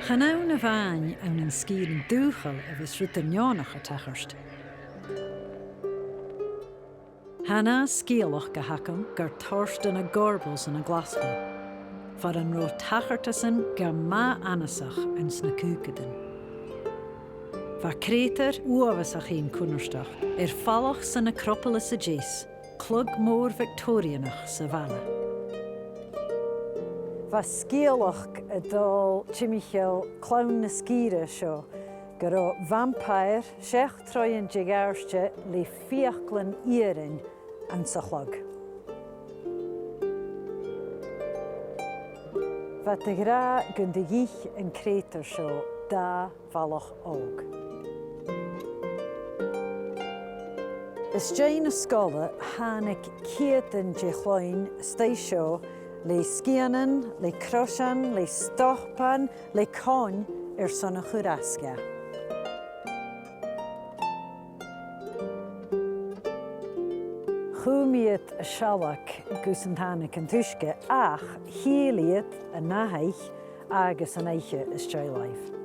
Chanawn y fain awn yn sgil yn dwchel y fys rwytynionach y tachyrst. Hanna sgilach gahacam gar torst yn y Gorbals yn y glasfa. Far yn ro tachyrtasan gar ma anasach yn sna cwgydyn. Far creter uafasach un cwnnwrstach fallach sy'n y cropolis y jes, clwg môr Victorianach sa fala. Fa sgilach y dol Michael clown na sgire sio, gyro Bhampair chreutairean jigarstje le fiachlan irin an sa chlog. Fa dy gra gyndigich yn creter sio da falach og. Ys jain ysgola hanig ciedyn jechloin steisio le sgianan, le crosian, le stopan, le con son y chwrasgia. Chwmiad y sialach gwsyn hanig yn tŵsge ach hiliad y nahaich agus yn eiche ysdreilaif.